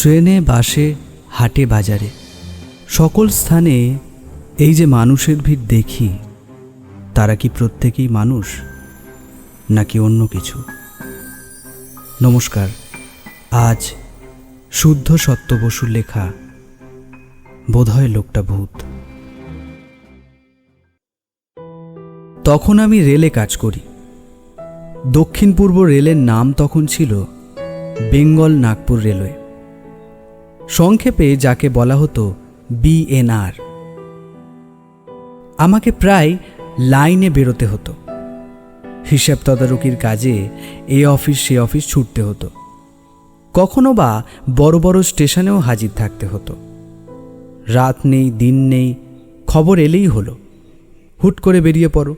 ট্রেনে, বাসে, হাটে, বাজারে সকল স্থানে এই যে মানুষের ভিড় দেখি, তারা কি প্রত্যেকেই মানুষ নাকি অন্য কিছু? নমস্কার। আজ শুদ্ধ সত্য বসুর লেখা বোধহয় লোকটা ভূত। তখন আমি রেলে কাজ করি। দক্ষিণ পূর্ব রেলের নাম তখন ছিল বেঙ্গল নাগপুর রেলওয়ে, সংক্ষেপে যাকে বলা হতো BNR। আমাকে প্রায় লাইনে বেরোতে হতো। হিসাব তদারকির কাজে এ অফিস সে অফিস ছুটতে হতো। কখনো বা বড় বড় স্টেশনেও হাজির থাকতে হতো। রাত নেই, দিন নেই, খবর এলেই হলো, হুট করে বেরিয়ে পড়ো।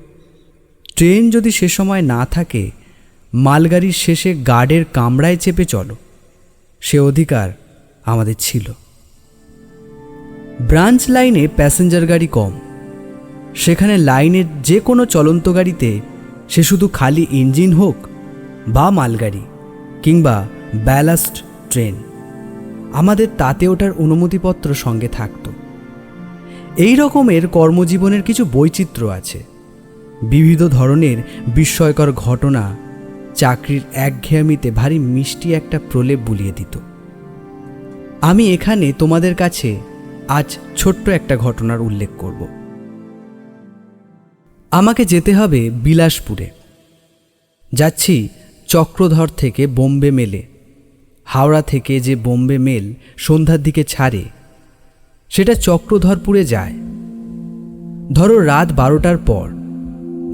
ট্রেন যদি সে সময় না থাকে, মালগাড়ির শেষে গার্ডের কামরায় চেপে চলো, সে অধিকার আমাদের ছিল। ব্রাঞ্চ লাইনে প্যাসেঞ্জার গাড়ি কম। সেখানে লাইনের যে কোনো চলন্ত গাড়িতে, সে শুধু খালি ইঞ্জিন হোক বা মালগাড়ি কিংবা ব্যালাস্ট ট্রেন, আমাদের তাতে ওঠার অনুমতিপত্র সঙ্গে থাকত। এই রকমের কর্মজীবনের কিছু বৈচিত্র্য আছে। বিবিধ ধরনের বিস্ময়কর ঘটনা চাকরির একঘেয়েমিতে ভারী মিষ্টি একটা প্রলেপ বুলিয়ে দিত। আমি এখানে তোমাদের কাছে আজ ছোট্ট একটা ঘটনার উল্লেখ করব। আমাকে যেতে হবে বিলাসপুরে। যাচ্ছি চক্রধর থেকে বোম্বে মেলে। হাওড়া থেকে যে বোম্বে মেল সন্ধ্যার দিকে ছাড়ে, সেটা চক্রধরপুরে যায়। ধরো রাত 12টার পর।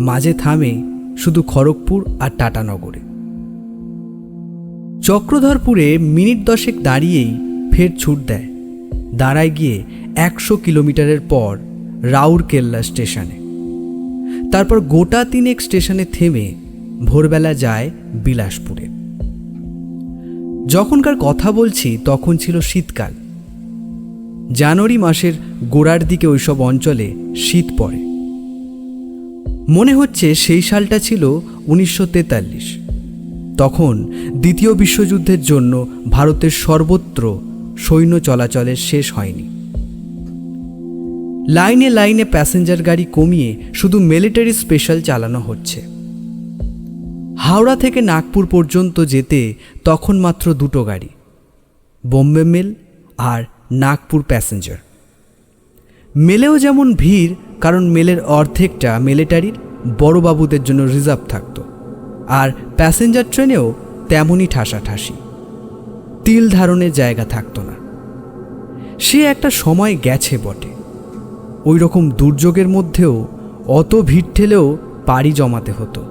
মাঝে থামে শুধু খড়গপুর আর টাটানগরে। চক্রধরপুরে মিনিট 10 দাঁড়িয়েই ফের ছুট দেয়। দাঁড়ায় গিয়ে 100 কিলোমিটারের পর রাউরকেল্লা স্টেশনে। তারপর গোটা 3 স্টেশনে থেমে ভোরবেলা যায় বিলাসপুরে। যখনকার কথা বলছি তখন ছিল শীতকাল। জানুয়ারি মাসের গোড়ার দিকে ওইসব অঞ্চলে শীত পড়ে। মনে হচ্ছে সেই সালটা ছিল 1943। তখন দ্বিতীয় বিশ্বযুদ্ধের জন্য ভারতের সর্বত্র সৈন্য চলাচলের শেষ হয়নি। লাইনে লাইনে প্যাসেঞ্জার গাড়ি কমিয়ে শুধু মিলিটারি স্পেশাল চালানো হচ্ছে। হাওড়া থেকে নাগপুর পর্যন্ত যেতে তখন মাত্র 2টো গাড়ি, বোম্বে মেল আর নাগপুর প্যাসেঞ্জার। মেলেও যেমন ভিড়, কারণ মেলের অর্ধেকটা মিলিটারির বড়বাবুদের জন্য রিজার্ভ থাকত। আর প্যাসেঞ্জার ট্রেনেও তেমনই ঠাসাঠাসি, তিল ধারণের জায়গা থাকতো না। সে একটা সময় গেছে বটে। ওই রকম দুর্যোগের মধ্যেও অত ভিড় ঠেলেও পাড়ি জমাতে হতো।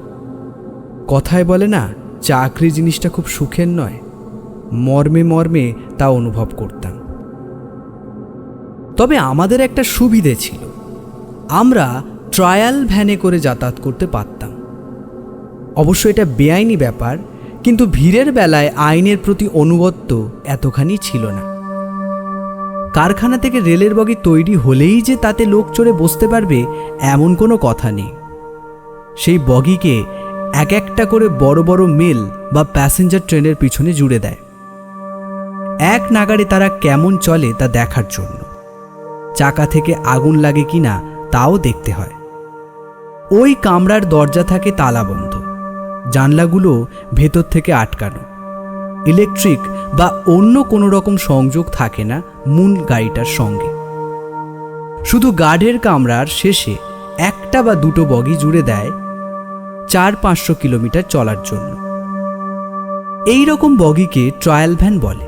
কথায় বলে না, চাকরি জিনিসটা খুব সুখের নয়। মর্মে মর্মে তা অনুভব করতাম। তবে আমাদের একটা সুবিধে ছিল, আমরা ট্রায়াল ভ্যানে করে যাতায়াত করতে পারতাম। অবশ্য এটা বেআইনি ব্যাপার, কিন্তু ভিড়ের বেলায় আইনের প্রতি অনুগত্য এতখানি ছিল না। কারখানা থেকে রেলের বগি তৈরি হলেই যে তাতে লোক চড়ে বসতে পারবে এমন কোনো কথা নেই। সেই বগিকে এক একটা করে বড় বড় মেল বা প্যাসেঞ্জার ট্রেনের পিছনে জুড়ে দেয়। এক নাগাড়ে তারা কেমন চলে তা দেখার জন্য। চাকা থেকে আগুন লাগে কিনা তাও দেখতে হয়। ওই কামরার দরজা থাকে তালাবন্ধ, জানলাগুলো ভেতর থেকে আটকানো। ইলেকট্রিক বা অন্য কোনো রকম সংযোগ থাকে না মূল গাড়িটার সঙ্গে। শুধু গার্ডের কামরার শেষে একটা বা 2টো বগি জুড়ে দেয় 400-500 কিলোমিটার চলার জন্য। এই রকম বগিকে ট্রায়াল ভ্যান বলে।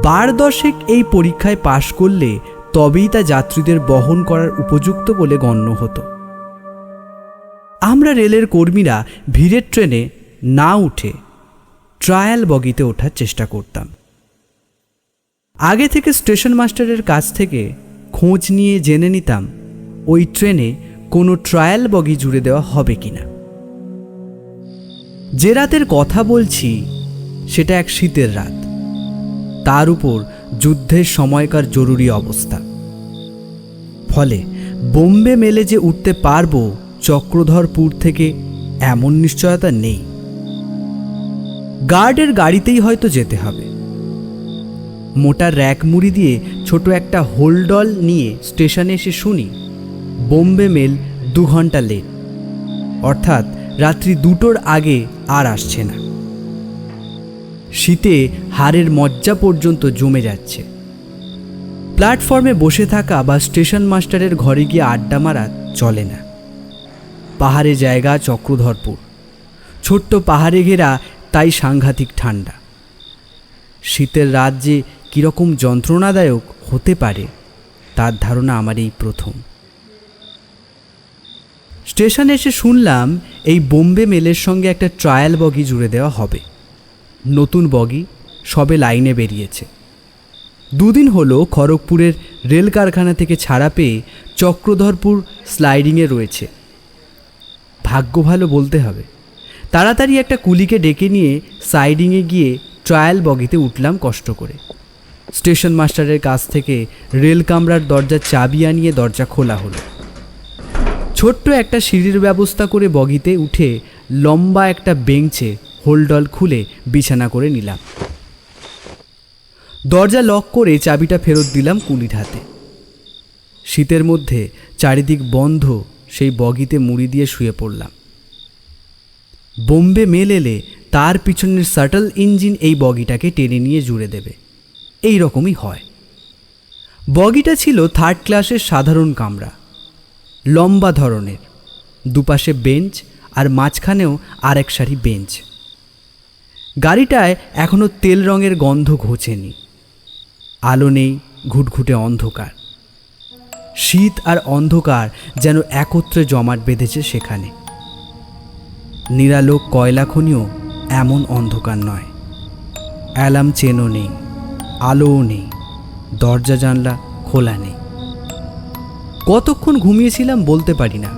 12 এই পরীক্ষায় পাশ করলে তবেই তা যাত্রীদের বহন করার উপযুক্ত বলে গণ্য হতো। আমরা রেলের কর্মীরা ভিড়ের ট্রেনে না উঠে ট্রায়াল বগিতে ওঠার চেষ্টা করতাম। আগে থেকে স্টেশন মাস্টারের কাছ থেকে খোঁজ নিয়ে জেনে নিতাম ওই ট্রেনে কোনো ট্রায়াল বগি জুড়ে দেওয়া হবে কিনা। যে রাতের কথা বলছি সেটা এক শীতের রাত, তার উপর যুদ্ধের সময়কার জরুরি অবস্থা। ফলে বোম্বে মেলে যে উঠতে পারবো চক্রধরপুর থেকে এমন নিশ্চয়তা নেই। গার্ডের গাড়িতেই হয়তো যেতে হবে। মোটা র্যাক মুড়ি দিয়ে ছোট একটা হোলডল নিয়ে স্টেশনে এসে শুনি বোম্বে মেল 2 ঘন্টা লেট, অর্থাৎ রাত্রি 2টোর আগে আর আসছে না। শীতে হাড়ের মজ্জা পর্যন্ত জমে যাচ্ছে। প্ল্যাটফর্মে বসে থাকা বা স্টেশন মাস্টারের ঘরে গিয়ে আড্ডা মারা চলে না। পাহাড়ে জায়গা চক্রধরপুর, ছোট্ট পাহাড়ে ঘেরা, তাই সাংঘাতিক ঠান্ডা। শীতের রাত যে কীরকম যন্ত্রণাদায়ক হতে পারে তার ধারণা আমার এই প্রথম। স্টেশনে এসে শুনলাম এই বোম্বে মেলের সঙ্গে একটা ট্রায়াল বগি জুড়ে দেওয়া হবে। নতুন বগি সবে লাইনে বেরিয়েছে। 2 দিন হলো খড়গপুরের রেল কারখানা থেকে ছাড়া পেয়ে চক্রধরপুর স্লাইডিংয়ে রয়েছে। ভাগ্য ভালো বলতে হবে। তাড়াতাড়ি একটা কুলিকে ডেকে নিয়ে সাইডিংয়ে গিয়ে ট্রায়াল বগিতে উঠলাম কষ্ট করে। স্টেশন মাস্টারের কাছ থেকে রেল কামরার দরজার চাবি আনিয়ে দরজা খোলা হলো। ছোট্ট একটা সিঁড়ির ব্যবস্থা করে বগিতে উঠে লম্বা একটা বেঞ্চে হোলডল খুলে বিছানা করে নিলাম। দরজা লক করে চাবিটা ফেরত দিলাম কুলির হাতে। শীতের মধ্যে চারিদিক বন্ধ সেই বগিতে মুড়ি দিয়ে শুয়ে পড়লাম। বোম্বে মেল এলে তার পিছনের শাটল ইঞ্জিন এই বগিটাকে টেনে নিয়ে জুড়ে দেবে, এই রকমই হয়। বগিটা ছিল 3rd ক্লাসের সাধারণ কামরা, লম্বা ধরনের, দুপাশে বেঞ্চ আর মাঝখানেও আরেক সারি বেঞ্চ। গাড়িটায় এখনও তেল রঙের গন্ধ ঘোচেনি। আলো নেই, ঘুটঘুটে অন্ধকার। শীত আর অন্ধকার যেন একত্রে জমাট বেঁধেছে সেখানে। নিরালোক কয়লা খনিও এমন অন্ধকার নয়। অ্যালার্ম চেনও নেই, আলোও নেই, দরজা জানলা খোলা নেই। কতক্ষণ ঘুমিয়েছিলাম বলতে পারি না।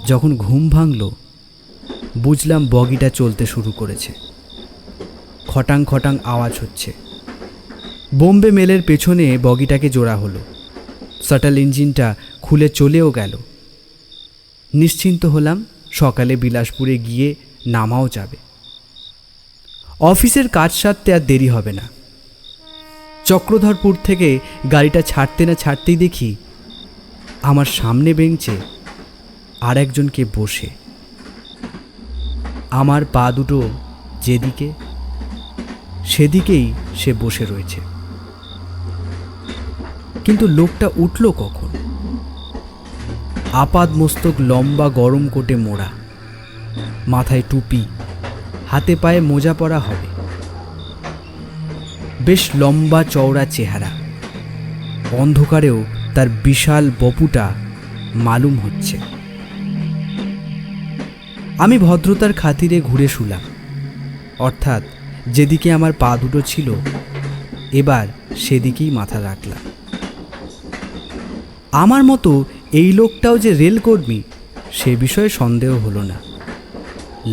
যখন ঘুম ভাঙল বুঝলাম বগিটা চলতে শুরু করেছে। খটাং খটাং আওয়াজ হচ্ছে। বোম্বে মেলের পেছনে বগিটাকে জোড়া হলো। শাটল ইঞ্জিনটা খুলে চলেও গেল। নিশ্চিন্ত হলাম, সকালে বিলাসপুরে গিয়ে নামাও যাবে। অফিসের কাজ সারতে আর দেরি হবে না। চক্রধরপুর থেকে গাড়িটা ছাড়তে না ছাড়তেই দেখি আমার সামনে বেঞ্চে আর একজনকে বসে। আমার পা দুটো যেদিকে সেদিকেই সে বসে রয়েছে। কিন্তু লোকটা উঠল কখন? আপাদ মস্তক লম্বা গরম কোটে মোড়া, মাথায় টুপি, হাতে পায়ে মোজা পরা হবে। বেশ লম্বা চওড়া চেহারা। অন্ধকারেও তার বিশাল বপুটা মালুম হচ্ছে। আমি ভদ্রতার খাতিরে ঘুরে শুলাম, অর্থাৎ যেদিকে আমার পা দুটো ছিল এবার সেদিকেই মাথা রাখলাম। আমার মতো এই লোকটাও যে রেলকর্মী সে বিষয়ে সন্দেহ হলো না।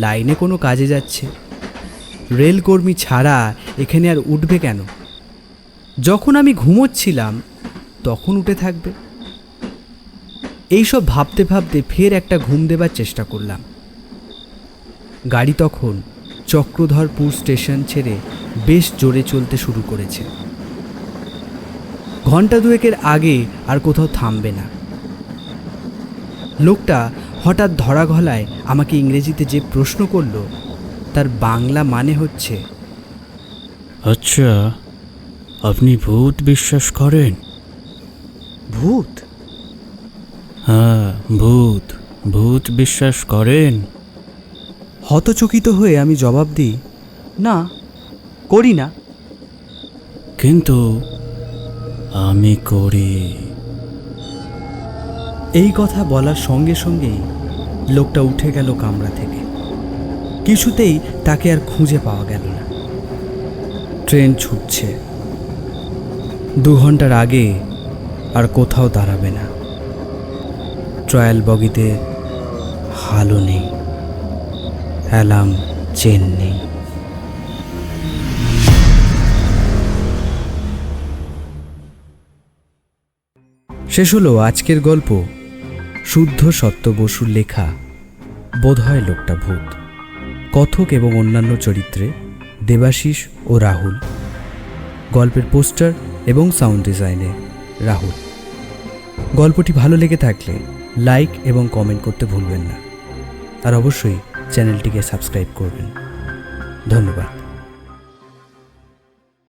লাইনে কোনো কাজে যাচ্ছে, রেলকর্মী ছাড়া এখানে আর উঠবে কেন? যখন আমি ঘুমোচ্ছিলাম তখন উঠে থাকবে। এইসব ভাবতে ভাবতে ফের একটা ঘুম দেবার চেষ্টা করলাম। গাড়ি তখন চক্রধরপুর স্টেশন ছেড়ে বেশ জোরে চলতে শুরু করেছে। ঘন্টা 2 আগে আর কোথাও থামবে না। লোকটা হঠাৎ ধরা গলায় আমাকে ইংরেজিতে যে প্রশ্ন করল তার বাংলা মানে হচ্ছে, আচ্ছা, আপনি ভূত বিশ্বাস করেন? ভূত? হ্যাঁ, ভূত ভূত বিশ্বাস করেন? হতচকিত হয়ে আমি জবাব দিই, না, করি না। কিন্তু আমি করি। এই কথা বলার সঙ্গে সঙ্গেই লোকটা উঠে গেল কামরা থেকে। কিছুতেই তাকে আর খুঁজে পাওয়া গেল না। ট্রেন ছুটছে। 2 ঘন্টার আগে আর কোথাও দাঁড়াবে না। ট্রায়াল বগিতে হালও নেই, অ্যালার্ম চেন নেই। শেষ হলো আজকের গল্প। শুদ্ধ সত্য বসুর লেখা বোধহয় লোকটা ভূত। কথক এবং অন্যান্য চরিত্রে দেবাশিস ও রাহুল। গল্পের পোস্টার এবং সাউন্ড ডিজাইনে রাহুল। গল্পটি ভালো লেগে থাকলে লাইক এবং কমেন্ট করতে ভুলবেন না, আর অবশ্যই চ্যানেলটিকে সাবস্ক্রাইব করবেন। ধন্যবাদ।